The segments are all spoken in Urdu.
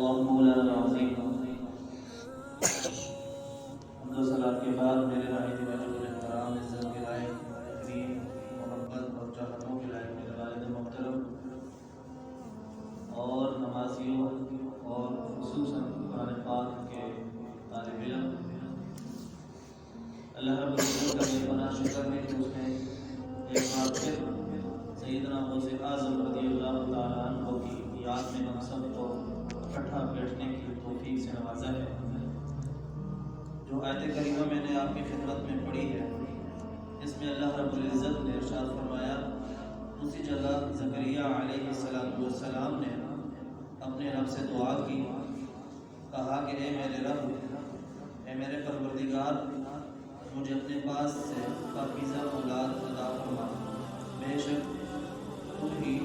اللہ مولانا العظیم حمد و صلاۃ کے بعد میرے والد واجب الاحترام عزت کے لائق تقریم محبت اور چاہتوں کے لائق میرے والد محترم اور نمازیوں اور خصوصاً قرآن پاک کے طالب علم، اللہ رب العزت کا بے پناہ شکر ہے کہ اس نے ایک بار پھر سیدنا غوث اعظم رضی اللہ تعالیٰ عنہ کی یاد میں ہم سب کو اکٹھا بیٹھنے کی توفیق سے نوازا ہے۔ جو آیت کریمہ میں نے آپ کی خدمت میں پڑھی ہے، اس میں اللہ رب العزت نے ارشاد فرمایا، اسی جگہ زکریا علیہ السلام نے اپنے رب سے دعا کی، کہا کہ اے میرے رب، اے میرے پروردگار، مجھے اپنے پاس سے پاکیزہ اولاد عطا فرما، بے شک تو ہی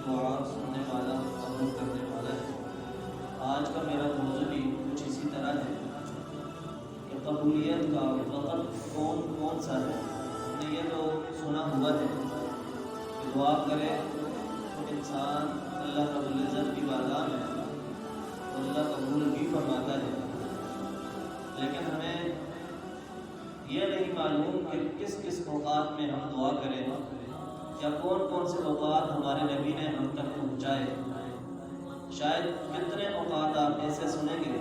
دعا سننے والا قبول کرنے والا ہے۔ آج کا میرا موضوع بھی کچھ اسی طرح ہے کہ قبولیت کا وقت کون سا ہے۔ ہم نے یہ تو سنا ہوا ہے کہ دعا کرے تو انسان اللہ رب العزت کی بارگاہ میں اور اللہ قبول بھی فرماتا ہے، لیکن ہمیں یہ نہیں معلوم کہ کس کس اوقات میں ہم دعا کریں یا کون سے اوقات ہمارے نبی نے ہم تک پہنچائے۔ شاید کتنے اوقات آپ ایسے سنیں گے،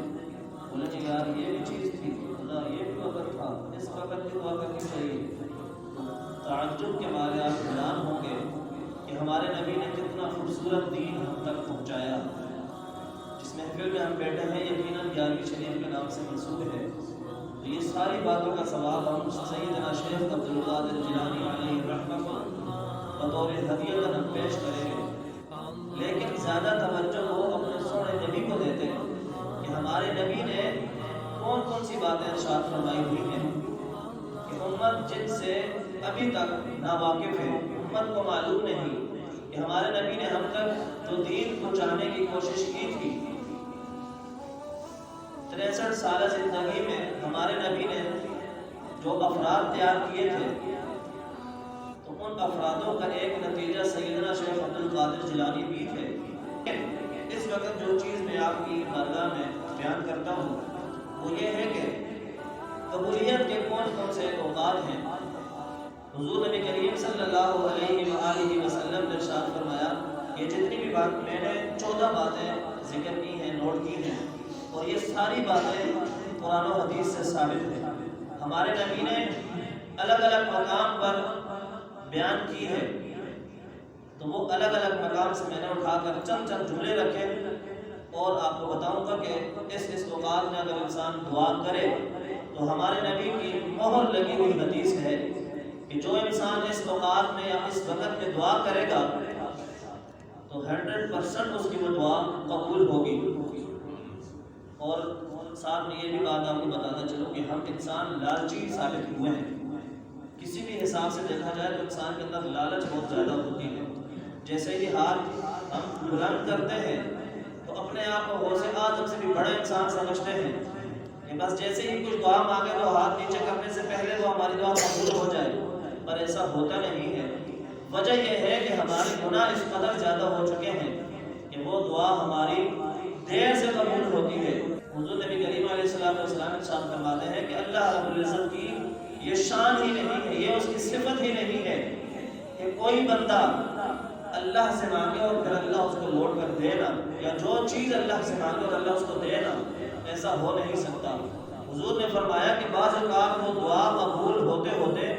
بولیں گے یار یہ بھی چیز تھی، خدا یہ بھی وقت تھا، اس وقت کی دعا کرنی چاہیے۔ تعجب کے مارے آپ حیران ہوں گے کہ ہمارے نبی نے کتنا خوبصورت دین ہم تک پہنچایا۔ جس محفل میں ہم بیٹھے ہیں یقیناً 11ویں شریف کے نام سے منسوب ہے، تو یہ ساری باتوں کا ثواب ہم سیدنا شیخ عبدالقادر جیلانی علیہ الرحمۃ بطور ہدیہ ہم پیش کریں گے، لیکن زیادہ توجہ وہ اپنے سونے نبی کو دیتے ہیں کہ ہمارے نبی نے کون سی باتیں ارشاد فرمائی ہوئی ہیں کہ امت جن سے ابھی تک ناواقف ہے، امت کو معلوم نہیں کہ ہمارے نبی نے ہم تک جو دین پہنچانے کی کوشش کی تھی۔ 63 سالہ زندگی میں ہمارے نبی نے جو افراد تیار کیے تھے، تو ان افرادوں کا ایک نتیجہ سیدنا شیخ عبدالقادر جیلانی بھی تھے۔ اس وقت جو چیز میں آپ کی بارگاہ میں بیان کرتا ہوں وہ یہ ہے کہ قبولیت کے کون سے اوقات ہیں۔ حضور نبی کریم صلی اللہ علیہ وآلہ وسلم نے ارشاد فرمایا، یہ جتنی بھی بات میں نے 14 باتیں ذکر کی ہیں، نوٹ کی ہیں، اور یہ ساری باتیں قرآن و حدیث سے ثابت ہیں۔ ہمارے نبی نے الگ الگ مقام پر بیان کی ہے، تو وہ الگ الگ مقام سے میں نے اٹھا کر چند جملے رکھے اور آپ کو بتاؤں گا کہ اس اوقات میں اگر انسان دعا کرے تو ہمارے نبی کی مہر لگی ہوئی حدیث ہے کہ جو انسان اس اوقات میں یا اس وقت میں دعا کرے گا تو 100% اس کی وہ دعا قبول ہوگی۔ اور ساتھ میں یہ بھی بات آپ کو بتاتا چلوں کہ ہم انسان لالچی ثابت ہوئے ہیں۔ کسی بھی حساب سے دیکھا جائے تو انسان کے اندر لالچ بہت زیادہ ہوتی ہے۔ جیسے ہی ہاتھ ہم بلند کرتے ہیں تو اپنے آپ کو غوث اعظم سے بھی بڑا انسان سمجھتے ہیں کہ بس جیسے ہی کچھ دعا مانگے تو ہاتھ نیچے کرنے سے پہلے وہ ہماری دعا قبول ہو جائے، پر ایسا ہوتا نہیں ہے۔ وجہ یہ ہے کہ ہمارے گناہ اس قدر زیادہ ہو چکے ہیں کہ وہ دعا ہماری دیر سے قبول ہوتی ہے۔ حضور نبی کریم علیہ السلام ارشاد فرماتے ہیں کہ اللہ رب العزت کی یہ شان ہی نہیں ہے، یہ اس کی صفت ہی نہیں ہے کہ کوئی بندہ اللہ سے مانگے اور پھر اللہ اس کو لوٹ کر دے نا، یا جو چیز اللہ سے مانگے اور اللہ اس کو دے نا، ایسا ہو نہیں سکتا۔ حضور نے فرمایا کہ بعض اوقات وہ دعا قبول ہوتے ہوتے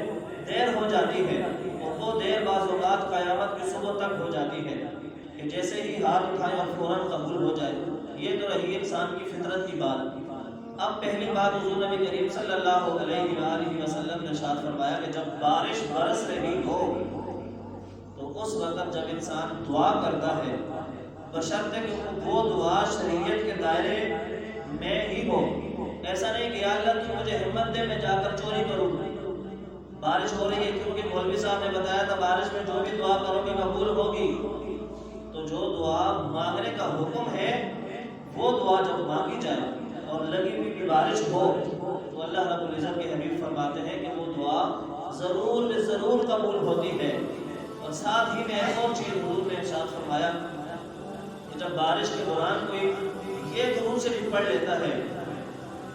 دیر ہو جاتی ہے، اور وہ دیر بعض اوقات قیامت کی صبح تک ہو جاتی ہے کہ جیسے ہی ہاتھ اٹھائیں اور فوراً قبول ہو جائے۔ یہ تو رہی انسان کی فطرت کی بات۔ اب پہلی بات حضور نبی کریم صلی اللہ علیہ وآلہ وسلم نے ارشاد فرمایا کہ جب بارش برس رہی ہو تو اس وقت جب انسان دعا کرتا ہے بشرطے کہ وہ دعا شریعت کے دائرے میں ہی ہو۔ ایسا نہیں کہ یا اللہ تو مجھے ہمت دے میں جا کر چوری کروں، بارش ہو رہی ہے کیونکہ مولوی صاحب نے بتایا تھا بارش میں جو بھی دعا کرو گے قبول ہوگی، تو جو دعا مانگنے کا حکم ہے وہ دعا جب مانگی جائے اور لگی ہوئی بھی بارش ہو تو اللہ رب العزت کے حبیب فرماتے ہیں کہ وہ دعا ضرور قبول ہوتی ہے۔ اور ساتھ ہی میں ایک اور چیز حضور نے ارشاد فرمایا کہ جب بارش کے دوران کوئی یہ درود سے بھی پڑھ لیتا ہے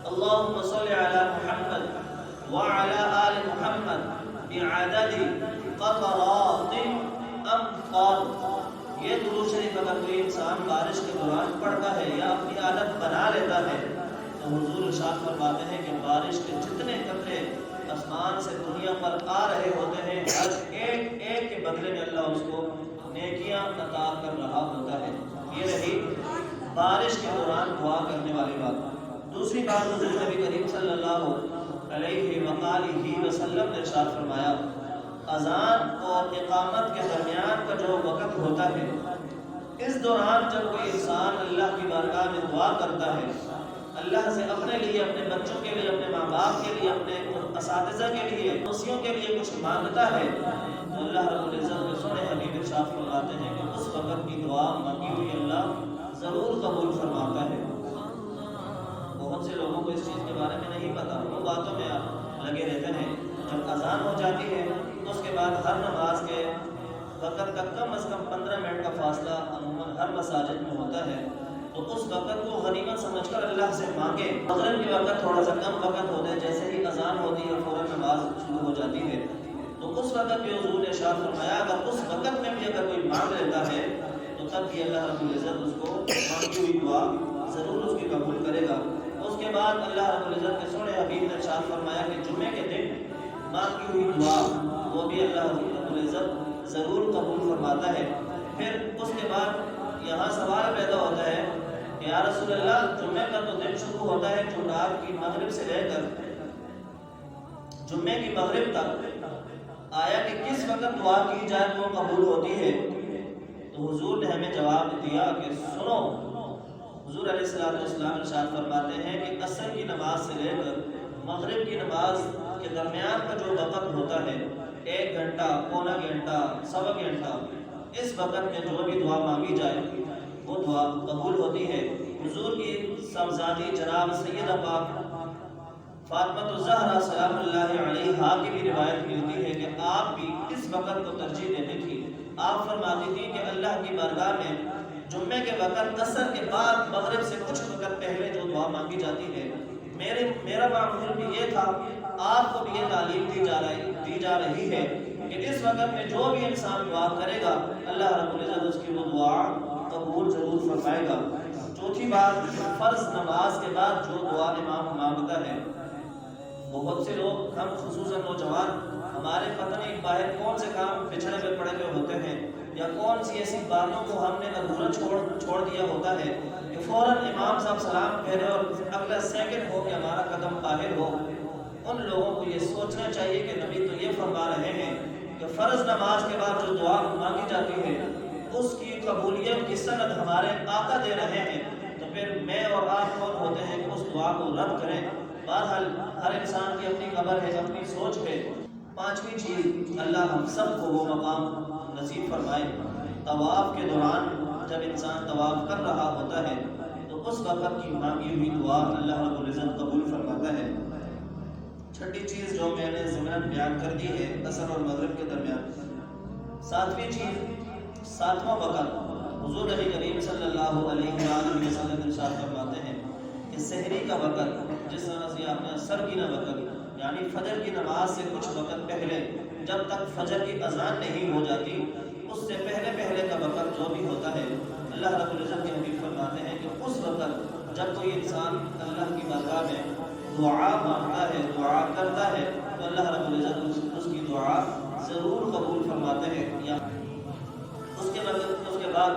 اللہم صلی علی محمد وعلی آل محمد بعدد قطرات امطار. یہ درود شریف اگر کوئی انسان بارش کے دوران پڑھتا ہے یا اپنی عادت بنا لیتا ہے تو حضور ارشاد فرماتے ہیں کہ بارش کے جتنے قطرے آسمان سے دنیا پر آ رہے ہوتے ہیں ہر ایک ایک کے بدلے میں اللہ اس کو نیکیاں عطا کر رہا ہوتا ہے. یہ رہی بارش کے دوران دعا کرنے والی بات. دوسری بات حضور نبی کریم صلی اللہ علیہ وآلہ وسلم نے ارشاد فرمایا اذان اور اقامت کے درمیان کا جو وقت ہوتا ہے اس دوران جب کوئی انسان اللہ کی بارگاہ میں دعا کرتا ہے اللہ سے اپنے لیے اپنے بچوں کے لیے اپنے ماں باپ کے لیے اپنے اساتذہ کے لیے دوستیوں کے لیے کچھ مانگتا ہے تو اللہ رب العزت کے سنے حبیب ارشاد فرماتے ہیں کہ اس وقت کی دعا مانگی ہوئی اللہ ضرور قبول فرماتا ہے. بہت سے لوگوں کو اس چیز کے بارے میں نہیں پتا, وہ باتوں میں لگے رہتے ہیں. جب اذان ہو جاتی ہے تو اس کے بعد ہر نماز کے وقت کا کم از کم 15 منٹ کا فاصلہ عموماً ہر مساجد میں ہوتا ہے تو اس وقت کو غنیمت سمجھ کر اللہ سے مانگے. مغرب کے وقت تھوڑا سا کم وقت ہوتا ہے, جیسے ہی اذان ہوتی ہے فوراً نماز شروع ہو جاتی ہے تو اس وقت بھی حضور نے ارشاد فرمایا اگر اس وقت میں بھی اگر کوئی مانگ لیتا ہے تو تب بھی اللہ رب العزت اس کو مانگی ہوئی دعا ضرور اس کی قبول کرے گا. اس کے بعد اللہ رب العزت کے سونے حبیب نے ارشاد فرمایا کہ جمعے کے دن مانگی ہوئی دعا وہ بھی اللہ رب العزت ضرور قبول فرماتا ہے. پھر اس کے بعد یہاں سوال پیدا ہوتا ہے کہ یا رسول اللہ جمعے کا تو دن شروع ہوتا ہے جو رات کی مغرب سے لے کر جمعے کی مغرب تک, آیا کہ کس وقت دعا کی جائے تو قبول ہوتی ہے؟ تو حضور نے ہمیں جواب دیا کہ سنو, حضور علیہ السلام ارشاد فرماتے ہیں کہ عصر کی نماز سے لے کر مغرب کی نماز کے درمیان کا جو وقت ہوتا ہے 1 گھنٹہ, پونا گھنٹہ, سوا گھنٹہ, اس وقت میں جو بھی دعا مانگی جائے وہ دعا قبول ہوتی ہے. حضور کی صاحبزادی جناب سیدہ پاک فاطمہ الزہرا سلام اللہ علیہا کی بھی روایت ملتی ہے کہ آپ بھی اس وقت کو ترجیح دیتی تھی. آپ فرماتی تھی کہ اللہ کی بارگاہ میں جمعے کے وقت عصر کے بعد مغرب سے کچھ وقت پہلے جو دعا مانگی جاتی ہے میرا معمول بھی یہ تھا, آپ کو بھی یہ تعلیم دی جا رہی ہے کہ اس وقت میں جو بھی انسان دعا کرے گا اللہ رب العزت اس کی وہ دعا قبول ضرور فرمائے گا. چوتھی بات, فرض نماز کے بعد جو دعا امام مانگتا ہے, بہت سے لوگ ہم خصوصاً نوجوان ہمارے پتہ نہیں باہر کون سے کام بچھڑے میں پڑے ہوئے ہوتے ہیں یا کون سی ایسی باتوں کو ہم نے ادھورا چھوڑ دیا ہوتا ہے کہ فوراً امام صاحب سلام پھیرے اور اگلا سیکنڈ ہو کہ ہمارا قدم باہر ہو. ان لوگوں کو یہ سوچنا چاہیے کہ نبی تو یہ فرما رہے ہیں کہ فرض نماز کے بعد جو دعا مانگی جاتی ہے اس کی قبولیت کی سند ہمارے آقا دے رہے ہیں, تو پھر میں اور آپ کون ہوتے ہیں کہ اس دعا کو رد کریں. بہرحال ہر انسان کی اپنی قبر ہے, اپنی سوچ ہے. پانچویں چیز, اللہ ہم سب کو وہ مقام نصیب فرمائے طواف کے دوران جب انسان طواف کر رہا ہوتا ہے تو اس وقت کی مانگی ہوئی دعا اللہ رب العزت قبول فرماتا ہے. چھٹی چیز جو میں نے ضمن بیان کر دی ہے عصر اور مغرب کے درمیان. ساتویں چیز, ساتواں وقت, حضور نبی کریم صلی اللہ علیہ وآلہ وسلم ارشاد فرماتے ہیں کہ سحری کا وقت, جس طرح سے آپ نے عصر کی وقت یعنی فجر کی نماز سے کچھ وقت پہلے جب تک فجر کی اذان نہیں ہو جاتی اس سے پہلے کا وقت جو بھی ہوتا ہے اللہ رب العزت کے حبیب فرماتے ہیں کہ اس وقت جب کوئی انسان اللہ کی بارگاہ میں دعا مانگتا ہے, دعا کرتا ہے تو اللہ رب العزت اس کی دعا ضرور قبول فرماتے ہیں. یا اس کے بعد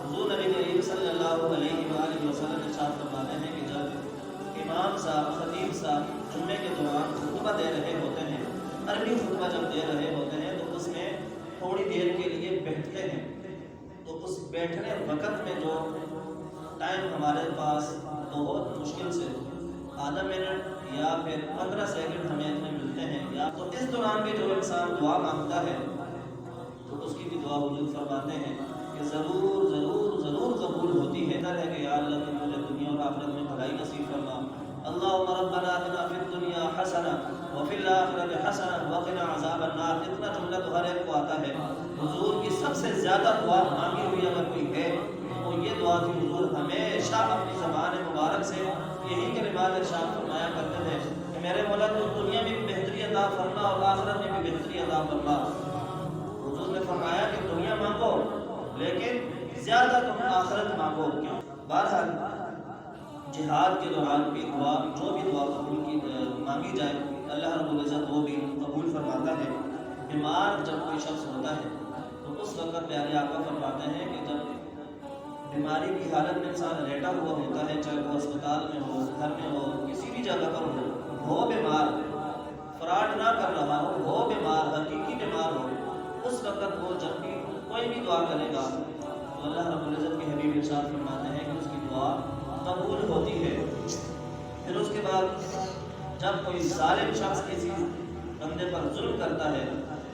حضور نبی کریم صلی اللہ علیہ وآلہ وسلم ارشاد فرماتے ہیں کہ جب امام صاحب, خطیب صاحب جمعے کے دوران خطبہ دے رہے ہوتے ہیں, عربی خطبہ جب دے رہے ہوتے ہیں تو اس میں تھوڑی دیر کے لیے بیٹھتے ہیں, تو اس بیٹھنے وقت میں جو ٹائم ہمارے پاس بہت مشکل سے آدھا منٹ یا پھر 15 سیکنڈ ہمیں اتنے ملتے ہیں, یا تو اس دوران بھی جو انسان دعا مانگتا ہے تو اس کی بھی دعا حضور فرماتے ہیں کہ ضرور ضرور ضرور قبول ہوتی ہے. ڈر ہے کہ یا اللہ تو مجھے دنیا اور آخرت میں بھلائی نصیب فرما. اللہم ربنا آتنا فی الدنیا حسنہ وفی الآخرۃ حسنہ وقنا عذاب النار. اتنا جملہ تو ہر ایک کو آتا ہے. حضور کی سب سے زیادہ دعا مانگی ہوئی اگر کوئی ہے وہ یہ دعا تھی, حضور ہمیشہ اپنی زبان مبارک سے یہی کلمات ارشاد فرمایا کرتے تھے کہ میرے مولا تو دنیا میں بھی بہتری عطا فرما اور آخرت میں بھی بہتری عطا فرما۔ حضور نے فرمایا کہ دنیا مانگو لیکن زیادہ تم آخرت مانگو۔ کیوں؟ بہرحال جہاد کے دوران بھی دعا، جو بھی دعا قبول کی مانگی جائے اللہ رب العزت وہ بھی قبول فرماتا ہے۔ بیمار جب کوئی شخص ہوتا ہے تو اس وقت پیارے آقا فرماتے ہیں کہ جب بیماری کی حالت میں انسان لیٹا ہوا ہوتا ہے، چاہے وہ اسپتال میں ہو، گھر میں ہو، کسی بھی جگہ پر ہو بیمار، فراڈ نہ کر رہا ہو بیمار، حقیقی بیمار ہو، اس وقت وہ جب بھی کوئی بھی دعا کرے گا تو اللہ رب العزت کے حبیب ارشاد فرماتے ہیں کہ اس کی دعا قبول ہوتی ہے۔ پھر اس کے بعد جب کوئی ظالم شخص کسی بندے پر ظلم کرتا ہے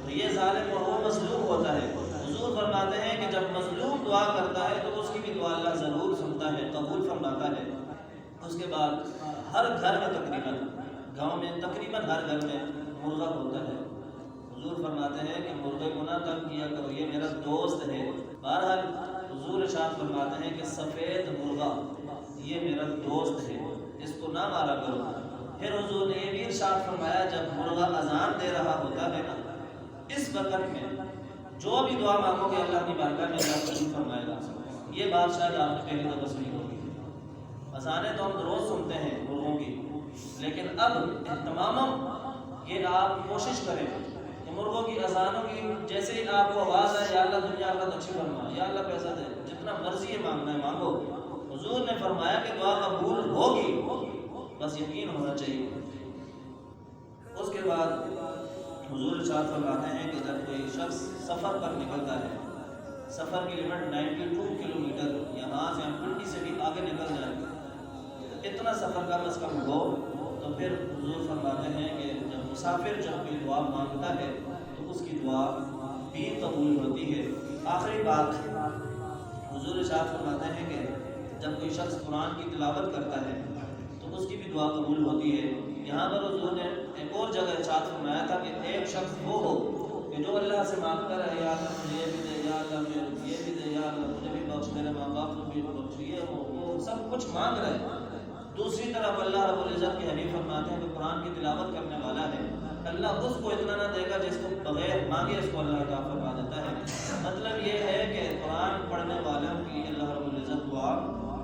تو یہ ظالم وہ مظلوم ہوتا ہے، حضور فرماتے ہیں کہ جب مظلوم دعا کرتا ہے تو اس کی بھی دعا اللہ ضرور سنتا ہے، قبول فرماتا ہے۔ اس کے بعد ہر گھر میں تقریباً گاؤں میں تقریباً ہر گھر میں مرغا ہوتا ہے۔ حضور فرماتے ہیں کہ مرغے کو نہ تنگ کیا کرو، یہ میرا دوست ہے۔ بہرحال حضور ارشاد فرماتے ہیں کہ سفید مرغا یہ میرا دوست ہے، اس کو نہ مارا کرو۔ پھر حضور نے یہ بھی ارشاد فرمایا جب مرغا اذان دے رہا ہوتا ہے نا، اس وقت میں جو بھی دعا مانگو گے اللہ کی بارگاہ میں اللہ قبول فرمائے گا۔ یہ بات شاید آپ نے پہلے دفعہ سنی ہوگی۔ اذانیں تو ہم روز سنتے ہیں مرغوں کی، لیکن اب تمام یہ آپ کوشش کریں کہ مرغوں کی اذانوں کی جیسے ہی آپ کو آواز آئے یا اللہ دنیا اللہ اچھی فرما، یا اللہ پیسہ دے، جتنا مرضی ہے مانگنا ہے مانگو۔ حضور نے فرمایا کہ دعا قبول ہوگی، بس یقین ہونا چاہیے۔ اس کے بعد حضور ارشاد فرماتے ہیں کہ جب کوئی شخص سفر پر نکلتا ہے، سفر کی لمٹ 92 کلومیٹر، یہاں سے ہم پنڈی سے بھی آگے نکل جائیں، اتنا سفر کم از کم ہو تو پھر حضور فرماتے ہیں کہ جب مسافر جب کوئی دعا مانگتا ہے تو اس کی دعا بھی قبول ہوتی ہے۔ آخری بات حضور ارشاد فرماتے ہیں کہ جب کوئی شخص قرآن کی تلاوت کرتا ہے تو اس کی بھی دعا قبول ہوتی ہے۔ یہاں پر حضور نے ایک اور جگہ ارشاد فرمایا تھا کہ ایک شخص وہ ہو کہ جو اللہ سے مانگتا رہے یا اللہ مجھے یہ بھی دے، یا اللہ مجھے یہ بھی دے، یا اللہ مجھے بھی بخش، میرے ماں باپ کو بھی بخش، یہ وہ سب کچھ مانگ رہے۔ دوسری طرف اللہ رب العزت کے حبیب فرماتے ہیں کہ قرآن کی تلاوت کرنے والا ہے، اللہ اس کو اتنا نہ دے گا جس کو بغیر مانگے اس کو اللہ عطا فرما دیتا ہے۔ مطلب یہ ہے کہ قرآن پڑھنے والوں کی اللہ رب العزت دعا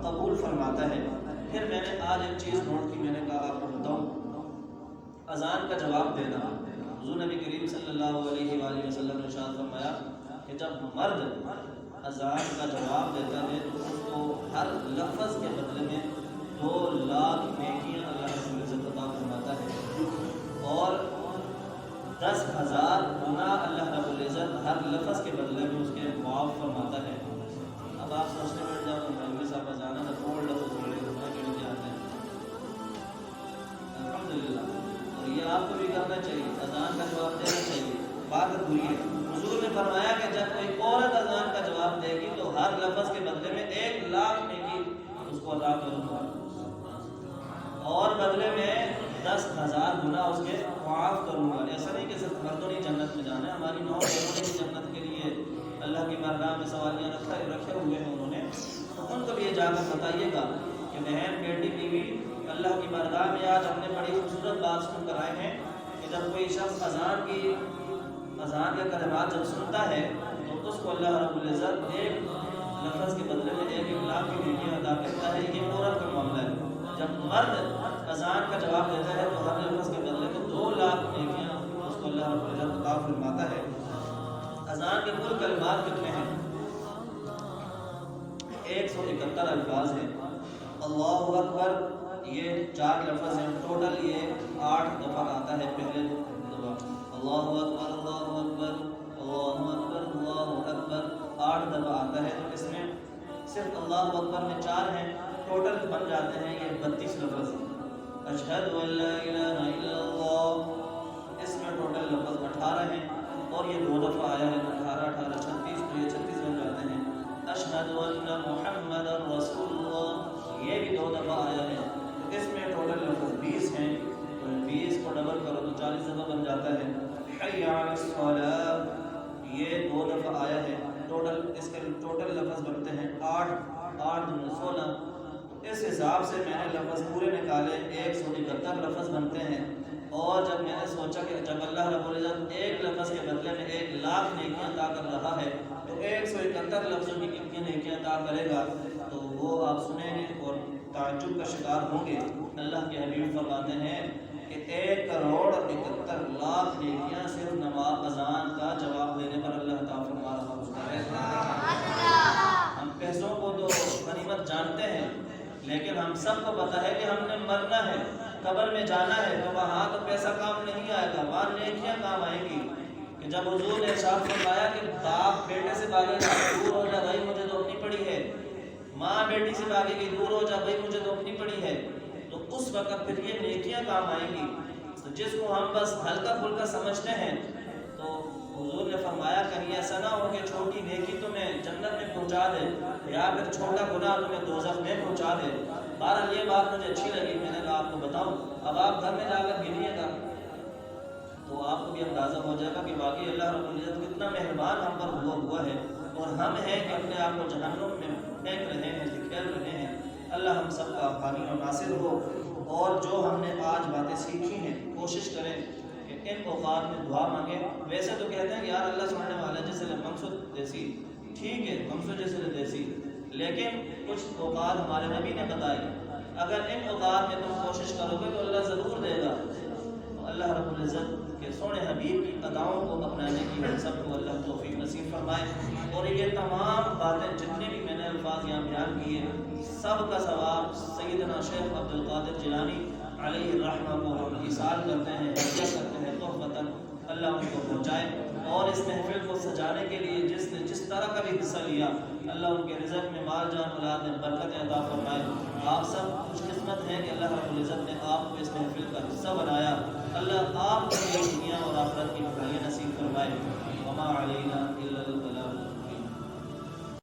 قبول فرماتا ہے۔ پھر میں نے آج ایک چیز نوٹ کی، میں نے کہا آپ کو بتاؤں، اذان کا جواب دینا۔ حضور نبی کریم صلی اللہ علیہ وآلہ وسلم نے ارشاد فرمایا کہ جب مرد اذان کا جواب دیتا ہے تو اس کو ہر لفظ کے بدلے میں 2 لاکھ نیکیاں اللہ رب العزت عطا فرماتا ہے، اور 10,000 گناہ اللہ رب العزت ہر لفظ کے بدلے میں اس کے معاف فرماتا ہے۔ اب آپ سوچنے بیٹھ جاؤ کہ مولوی صاحب اذان کا کوئی لفظ بولے تو میں کیوں نہیں آتے ہیں؟ الحمدللہ، اور یہ آپ کو بھی کرنا چاہیے، اذان کا جواب دینا چاہیے، بات پوری ہے۔ حضور نے فرمایا کہ جب کوئی عورت اذان کا جواب دے گی تو ہر لفظ کے بدلے میں 1 لاکھ نیکی اس کو عطا کروں گا، اور بدلے میں 10,000 گناہ اس کے معاف کروں گا۔ ایسا نہیں کہ صرف مردوں نے جنت میں جانا ہے، ہماری نو بہنوں نے بھی جنت کے لیے اللہ کی بارگاہ میں سوالیاں رکھے ہوئے ہیں انہوں نے، تو ان کو بھی یہ جا کر بتائیے گا کہ بہن، بیٹی، بیوی اللہ کی بارگاہ میں آج ہم نے بڑی خوبصورت بات سن کر آئے ہیں کہ جب کوئی شخص اذان کے کلمات جب سنتا ہے تو اس کو اللہ رب العزت 1 لفظ کے بدلے میں 1 لاکھ کی نیکیاں ادا کرتا ہے۔ یہ عورت کا معاملہ ہے۔ جب مرد اذان کا جواب دیتا ہے تو ہر لفظ کے بدلے میں 2 لاکھ نیکیاں اس کو اللہ رب العزت عطا فرماتا ہے۔ اذان کے کل کلمات کتنے ہیں؟ 171 الفاظ ہیں۔ اللہ اکبر یہ 4 لفظ ہیں، ٹوٹل یہ 8 دفعہ آتا ہے۔ پہلے دفعہ اللہ اکبر اللہ اکبر اللہ اکبر اللہ اکبر 8 دفعہ آتا ہے، تو اس میں صرف اللہ اکبر میں 4 ہیں، ٹوٹل بن جاتے ہیں یہ 32 لفظ۔ اشہد ان لا الہ الا اللہ، اس میں ٹوٹل لفظ 18 ہیں، اور یہ 2 دفعہ آیا ہے، 18 18 36، تو یہ 36 بن جاتے ہیں۔ اشہد ان محمد رسول اللہ، یہ بھی 2 دفعہ آیا ہے، تو اس میں ٹوٹل لفظ 20 ہیں، تو 20 کو ڈبل کرو تو 40 دفعہ بن جاتا ہے۔ حی علی الصلاۃ، یہ 2 دفعہ آیا ہے، ٹوٹل اس کے ٹوٹل لفظ بنتے ہیں 8 8 16، اس حساب سے میں نے لفظ پورے نکالے، 171 لفظ بنتے ہیں۔ اور جب میں نے سوچا کہ جب اللہ رب العزت ایک لفظ کے بدلے میں 1,00,000 نیکیاں عطا کر رہا ہے تو 171 لفظوں کی کتنی نیکیاں عطا کرے گا، تو وہ آپ سنیں گے اور تعجب کا شکار ہوں گے۔ اللہ کے حبیب فرماتے ہیں کہ 1,71,00,000 نیکیاں صرف نماز اذان کا جواب دینے پر اللہ تعالیٰ فرما رہا ہے۔ ہم پیسوں کو تو غنیمت جانتے ہیں، لیکن ہم سب کو پتہ ہے کہ ہم نے مرنا ہے، قبر میں جانا ہے، تو وہاں تو پیسہ کام نہیں آئے گا، وہاں نیکیاں کام آئیں گی۔ کہ جب حضور نے ارشاد فرمایا کہ باپ بیٹے سے بھاگے گا، دور ہو جا بھائی مجھے تو اپنی پڑی ہے، ماں بیٹی سے بھاگے گی، دور ہو جا بھائی مجھے تو اپنی پڑی ہے، تو اس وقت پھر یہ نیکیاں کام آئیں گی۔ جس کو ہم بس ہلکا پھلکا سمجھتے ہیں، تو حضور نے فرمایا کہیں ایسا نہ ہو کہ چھوٹی نیکی تمہیں جنت میں پہنچا دے یا پھر چھوٹا گناہ تمہیں دوزخ میں پہنچا دے۔ بہرحال یہ بات مجھے اچھی لگی، میں نے کہا آپ کو بتاؤں۔ اب آپ گھر میں جا کر گنیے گا تو آپ کو بھی اندازہ ہو جائے گا کہ واقعی اللہ رب العزت کتنا مہربان ہم پر ہوا ہے، اور ہم ہیں کہ اپنے آپ کو جہنم میں پھینک رہے ہیں، دھکیل رہے ہیں۔ اللہ ہم سب کا حامی و ناصر ہو، اور جو ہم نے آج باتیں سیکھی ہیں کوشش کریں کہ ان اوقات میں دعا مانگیں۔ ویسے تو کہتے ہیں یار اللہ سبحانہ والا جیسے منصور دیسی، ٹھیک ہے منصور جیسے دیسی، لیکن کچھ اوقات ہمارے نبی نے بتائی، اگر ان اوقات میں تم کوشش کرو گے تو اللہ ضرور دے گا۔ تو اللہ رب العزت کے سونے حبیب کی اداؤں کو اپنانے کی ہم سب کو اللہ توفیق نصیب فرمائے، اور یہ تمام باتیں جتنے بھی میں نے الفاظ یہاں بیان کیے سب کا ثواب سیدنا شیخ عبدالقادر جیلانی علیہ الرحمہ کو ہم ایصال کرتے ہیں، ہدیہ کرتے ہیں تحفتاً، اللہ ان کو پہنچائے۔ اور اس محفل کو سجانے کے لیے جس نے جس طرح کا بھی حصہ لیا، اللہ ان کے رزق میں مال جان اولاد میں برکت عطا فرمائے۔ آپ سب خوش قسمت ہیں کہ اللہ رب العزت نے آپ کو اس محفل کا حصہ بنایا۔ اللہ آپ کو دنیا اور آخرت کی بھلائیاں نصیب فرمائے۔ وما علینا الا البلاغ۔